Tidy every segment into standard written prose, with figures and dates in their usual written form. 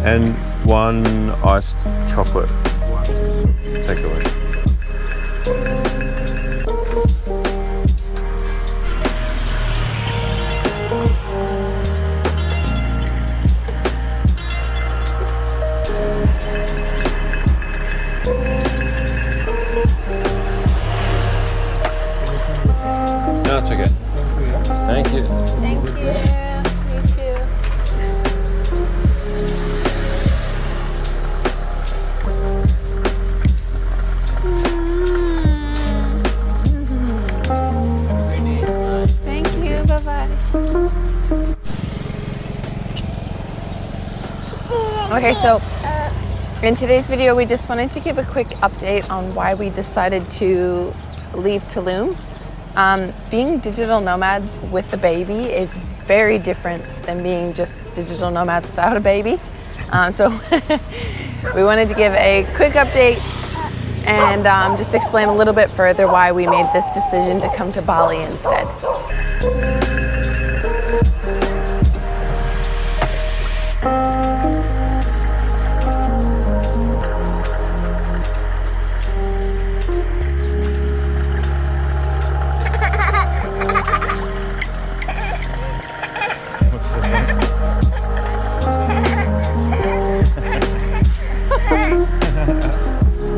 And one iced chocolate takeaway. No, it's okay. Thank you. Thank you. You too. Okay, so in today's video, we just wanted to give a quick update on why we decided to leave Tulum. Being digital nomads with a baby is very different than being just digital nomads without a baby. So we wanted to give a quick update and just explain a little bit further why we made this decision to come to Bali instead.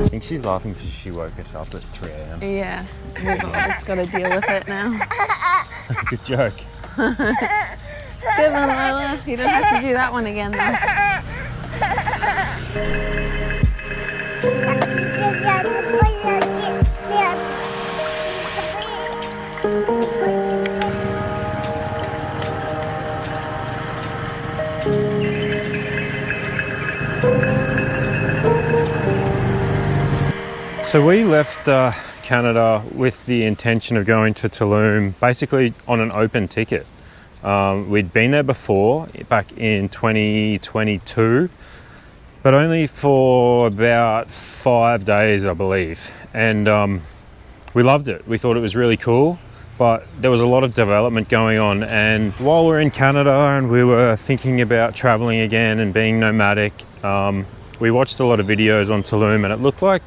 I think she's laughing because she woke us up at 3 a.m. Yeah, we've all just got to deal with it now. Good joke. Good one, Lola. You don't have to do that one again, though. So we left Canada with the intention of going to Tulum basically on an open ticket. We'd been there before, back in 2022, but only for about 5 days, I believe. And we loved it. We thought it was really cool, but there was a lot of development going on. And while we're in Canada and we were thinking about traveling again and being nomadic, we watched a lot of videos on Tulum, and it looked like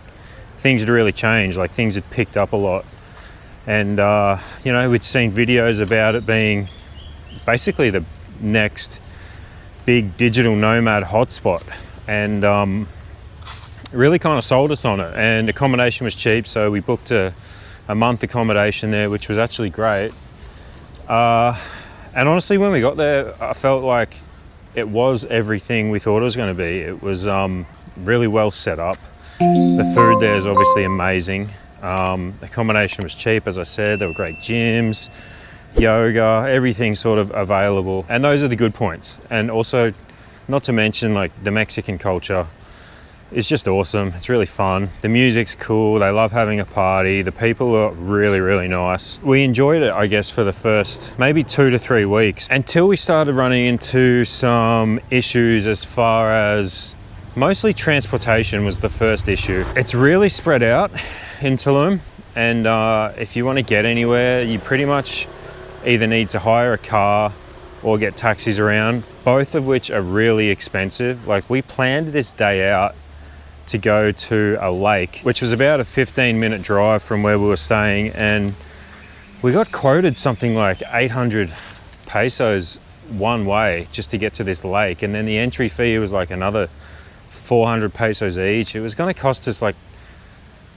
things had really changed, like things had picked up a lot. And you know, we'd seen videos about it being basically the next big digital nomad hotspot, and really kind of sold us on it. And accommodation was cheap, so we booked a month accommodation there, which was actually great. And honestly, when we got there, I felt like it was everything we thought it was going to be. It was really well set up. The food there is obviously amazing. Accommodation was cheap, as I said. There were great gyms, yoga, everything sort of available. And those are the good points. And also, not to mention, like, the Mexican culture is just awesome. It's really fun. The music's cool. They love having a party. The people are really, really nice. We enjoyed it, I guess, for the first maybe 2 to 3 weeks, until we started running into some issues as far as mostly transportation was the first issue. It's really spread out in Tulum, and if you want to get anywhere, you pretty much either need to hire a car or get taxis around, both of which are really expensive. Like, we planned this day out to go to a lake, which was about a 15-minute drive from where we were staying, and we got quoted something like 800 pesos one way just to get to this lake, and then the entry fee was like another 400 pesos each. It was going to cost us like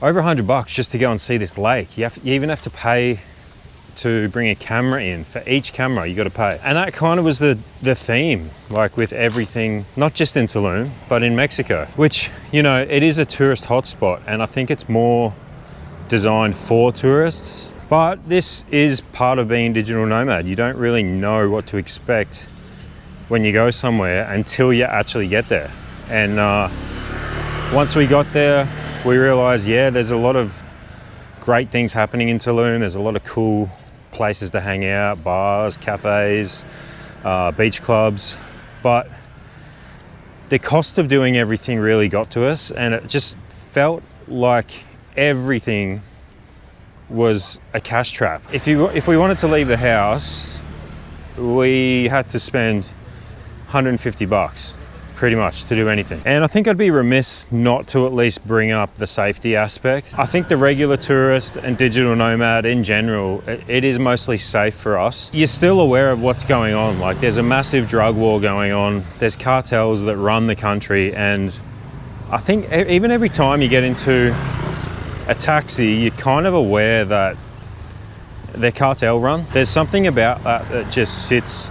over $100 just to go and see this lake. You even have to pay to bring a camera in. For each camera you got to pay. And that kind of was the theme, like with everything, not just in Tulum, but in Mexico, which, you know, it is a tourist hotspot, and I think it's more designed for tourists. But this is part of being digital nomad. You don't really know what to expect when you go somewhere until you actually get there. And Once we got there, we realized, yeah, there's a lot of great things happening in Tulum. There's a lot of cool places to hang out, bars, cafes, beach clubs, but the cost of doing everything really got to us, and it just felt like everything was a cash trap. If we wanted to leave the house, we had to spend 150 bucks pretty much to do anything. And I think I'd be remiss not to at least bring up the safety aspect. I think the regular tourist and digital nomad in general, it is mostly safe for us. You're still aware of what's going on. Like, there's a massive drug war going on. There's cartels that run the country. And I think even every time you get into a taxi, you're kind of aware that they're cartel run. There's something about that that just sits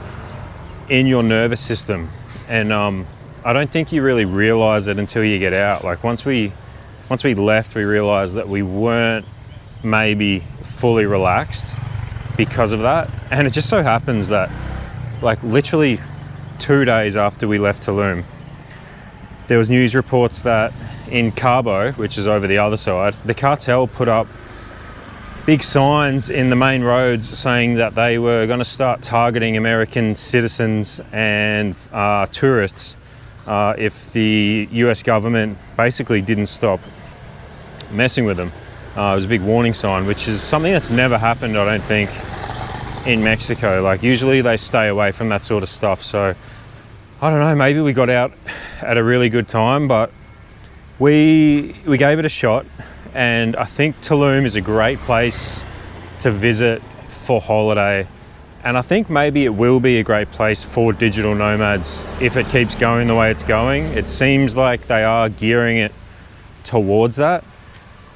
in your nervous system. And I don't think you really realize it until you get out. Like once we left, we realized that we weren't maybe fully relaxed because of that. And it just so happens that like literally 2 days after we left Tulum, there was news reports that in Cabo, which is over the other side, the cartel put up big signs in the main roads saying that they were going to start targeting American citizens and tourists if the US government basically didn't stop messing with them. It was a big warning sign, which is something that's never happened, I don't think, in Mexico. Like usually they stay away from that sort of stuff. So I don't know, maybe we got out at a really good time, but we gave it a shot. And I think Tulum is a great place to visit for holiday. And I think maybe it will be a great place for digital nomads if it keeps going the way it's going. It seems like they are gearing it towards that.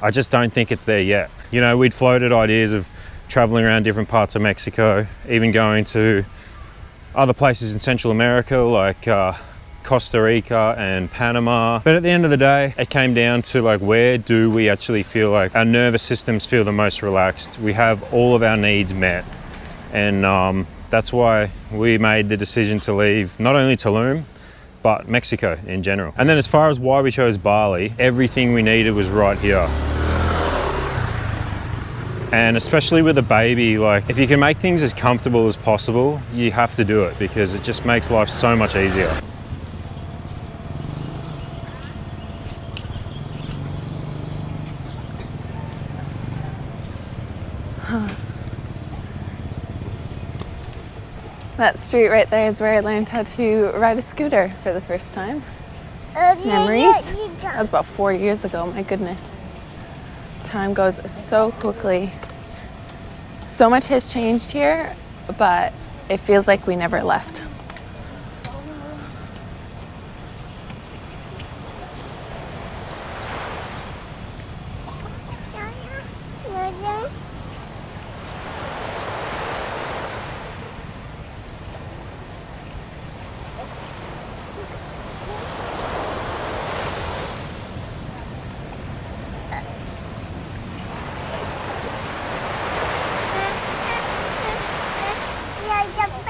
I just don't think it's there yet. You know, we'd floated ideas of traveling around different parts of Mexico, even going to other places in Central America like Costa Rica and Panama. But at the end of the day, it came down to like, where do we actually feel like our nervous systems feel the most relaxed? We have all of our needs met. And that's why we made the decision to leave not only Tulum, but Mexico in general. And then as far as why we chose Bali, everything we needed was right here. And especially with a baby, like if you can make things as comfortable as possible, you have to do it because it just makes life so much easier. That street right there is where I learned how to ride a scooter for the first time. Memories? That was about 4 years ago, my goodness. Time goes so quickly. So much has changed here, but it feels like we never left.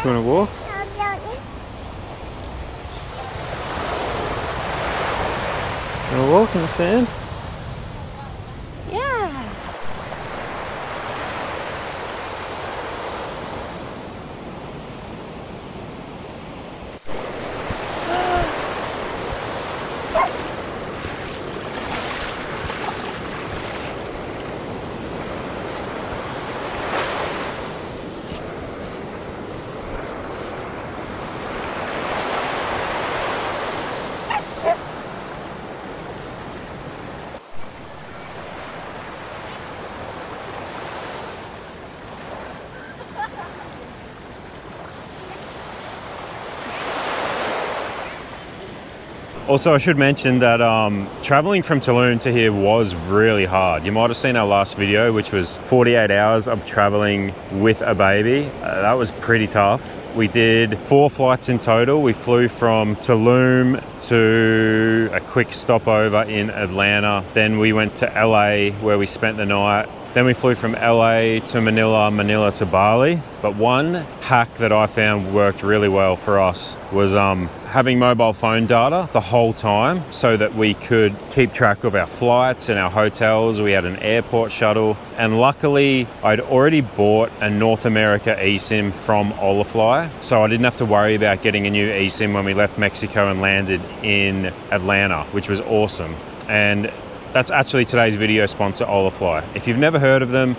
Do you want to walk? You want to walk in the sand? Yeah. Also, I should mention that traveling from Tulum to here was really hard. You might have seen our last video, which was 48 hours of traveling with a baby. That was pretty tough. We did 4 flights in total. We flew from Tulum to a quick stopover in Atlanta. Then we went to LA where we spent the night. Then we flew from LA to Manila, Manila to Bali. But one hack that I found worked really well for us was having mobile phone data the whole time so that we could keep track of our flights and our hotels. We had an airport shuttle, and luckily I'd already bought a North America eSIM from Holafly, so I didn't have to worry about getting a new eSIM when we left Mexico and landed in Atlanta, which was awesome. And that's actually today's video sponsor, Holafly. If you've never heard of them,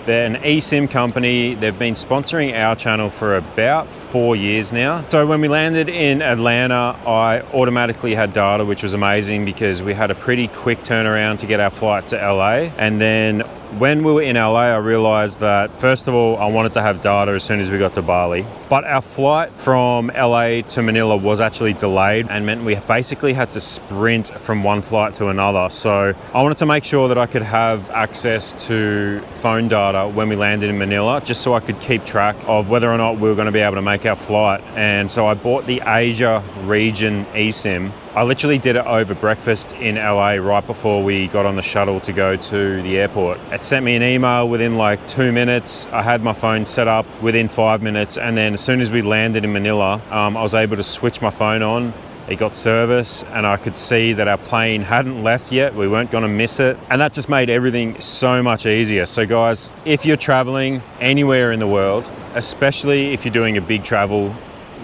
they're an eSIM company. They've been sponsoring our channel for about 4 years now. So when we landed in Atlanta, I automatically had data, which was amazing because we had a pretty quick turnaround to get our flight to LA. And then when we were in LA, I realized that, first of all, I wanted to have data as soon as we got to Bali. But our flight from LA to Manila was actually delayed and meant we basically had to sprint from one flight to another. So I wanted to make sure that I could have access to phone data when we landed in Manila, just so I could keep track of whether or not we were going to be able to make our flight. And so I bought the Asia region eSIM. I literally did it over breakfast in LA right before we got on the shuttle to go to the airport. It sent me an email within like 2 minutes. I had my phone set up within 5 minutes, and then as soon as we landed in Manila, I was able to switch my phone on. It got service and I could see that our plane hadn't left yet. We weren't going to miss it. And that just made everything so much easier. So guys, if you're traveling anywhere in the world, especially if you're doing a big travel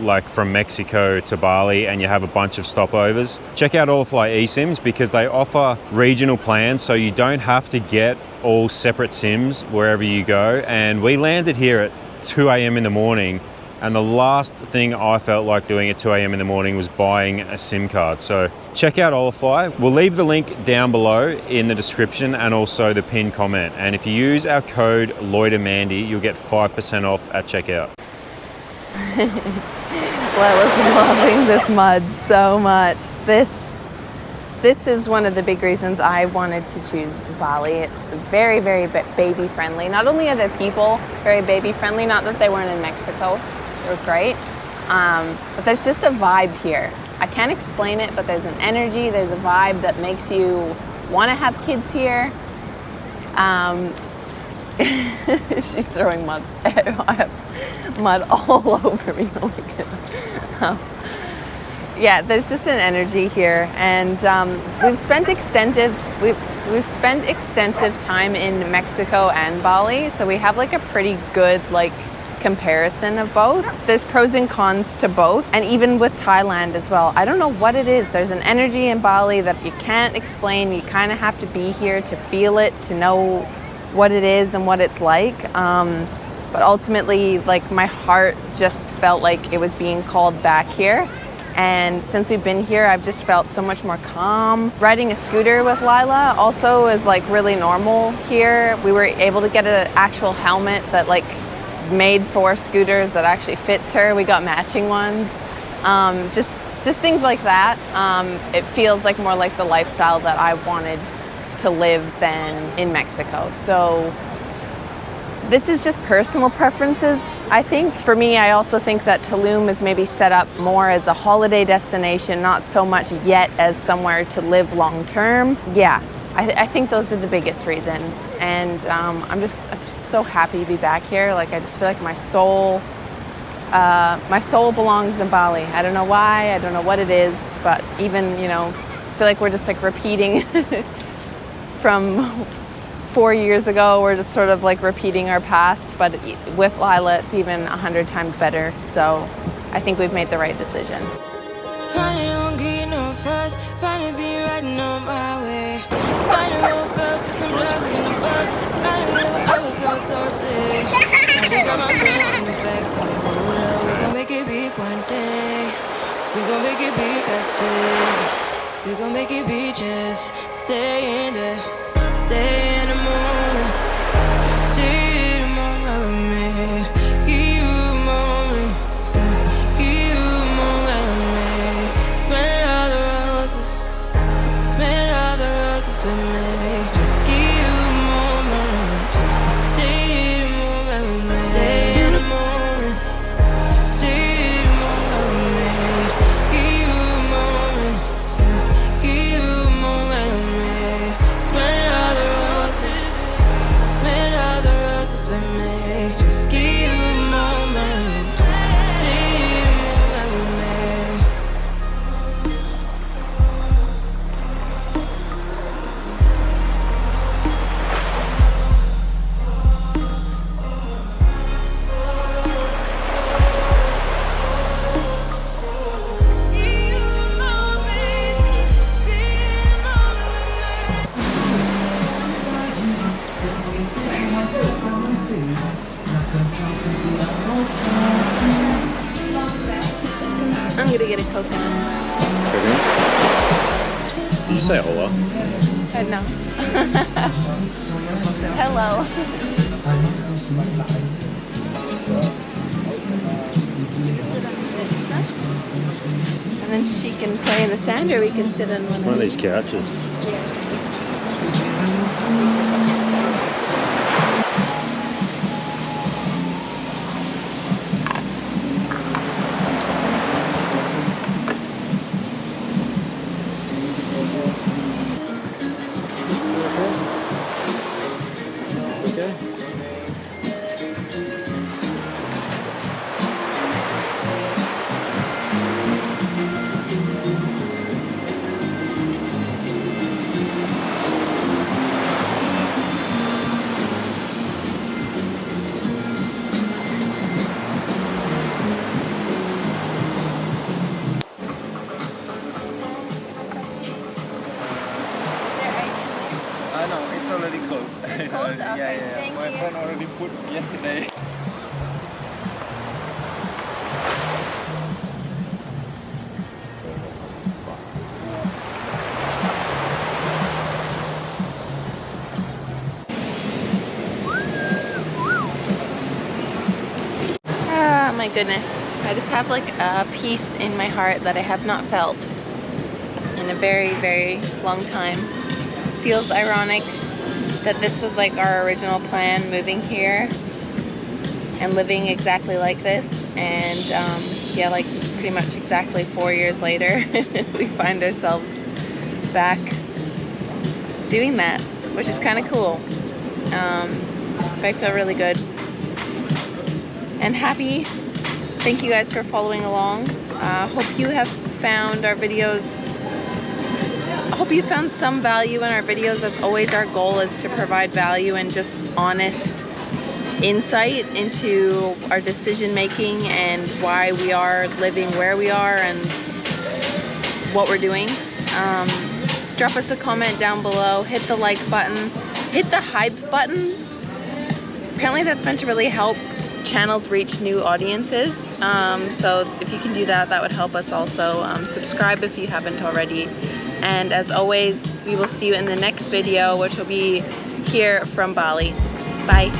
like from Mexico to Bali and you have a bunch of stopovers, check out Holafly eSIMs because they offer regional plans, so you don't have to get all separate SIMs wherever you go. And we landed here at 2 a.m. in the morning, and the last thing I felt like doing at 2 a.m. in the morning was buying a SIM card. So check out Holafly. We'll leave the link down below in the description and also the pinned comment. And if you use our code LOITERMANDY, you'll get 5% off at checkout. Lila's loving this mud so much. This is one of the big reasons I wanted to choose Bali. It's very, very baby friendly. Not only are the people very baby friendly, not that they weren't in Mexico, they were great, but there's just a vibe here. I can't explain it, but there's an energy, there's a vibe that makes you want to have kids here. She's throwing mud. I have mud all over me. Oh my goodness. Yeah, there's just an energy here, and we've spent extensive time in Mexico and Bali, so we have like a pretty good like comparison of both. There's pros and cons to both, and even with Thailand as well. I don't know what it is. There's an energy in Bali that you can't explain. You kind of have to be here to feel it, to know what it is and what it's like. But ultimately, like, my heart just felt like it was being called back here. And since we've been here, I've just felt so much more calm. Riding a scooter with Lila also is like really normal here. We were able to get an actual helmet that like is made for scooters that actually fits her. We got matching ones. Just things like that. It feels like more like the lifestyle that I wanted to live than in Mexico. So this is just personal preferences, I think. For me, I also think that Tulum is maybe set up more as a holiday destination, not so much yet as somewhere to live long term. Yeah, I think those are the biggest reasons. And I'm just so happy to be back here. Like, I just feel like my soul belongs in Bali. I don't know why, I don't know what it is, but even, you know, I feel like we're just like repeating from 4 years ago. We're just sort of like repeating our past, but with Lila, it's even 100 times better. So I think we've made the right decision. Finally don't get no fuss, finally be riding on my way. Finally woke up with some luck in the book. I knew I was so sick. I got my friends in the back of the hole. We gon' make it big one day. We gon' make it big, I said. We gon' make it big, just stay in there. Stay in the moment. Stay in the moment with me. Give you a moment. Give you a moment with me. Smell all the roses. Smell all the roses with me. Just give you a moment. Stay in the moment with me. Stay in the moment. Stay in the moment with me. Give you a moment. Give you a moment with me. Smell all the roses. Smell just say hola. No. Hello. And then she can play in the sand, or we can sit on one of these couches. No, it's already cold. It's cold? Okay, yeah. thank My you. friend already put yesterday. Ah, my goodness. I just have like a peace in my heart that I have not felt in a very, very long time. Feels ironic that this was like our original plan, moving here and living exactly like this. And yeah, like pretty much exactly 4 years later, we find ourselves back doing that, which is kind of cool. But I feel really good and happy. Thank you guys for following along. Hope you have found our videos. I hope you found some value in our videos. That's always our goal, is to provide value and just honest insight into our decision making and why we are living where we are and what we're doing. Drop us a comment down below, hit the like button, hit the hype button. Apparently that's meant to really help channels reach new audiences. So if you can do that, that would help us also. Subscribe if you haven't already. And as always, we will see you in the next video, which will be here from Bali. Bye.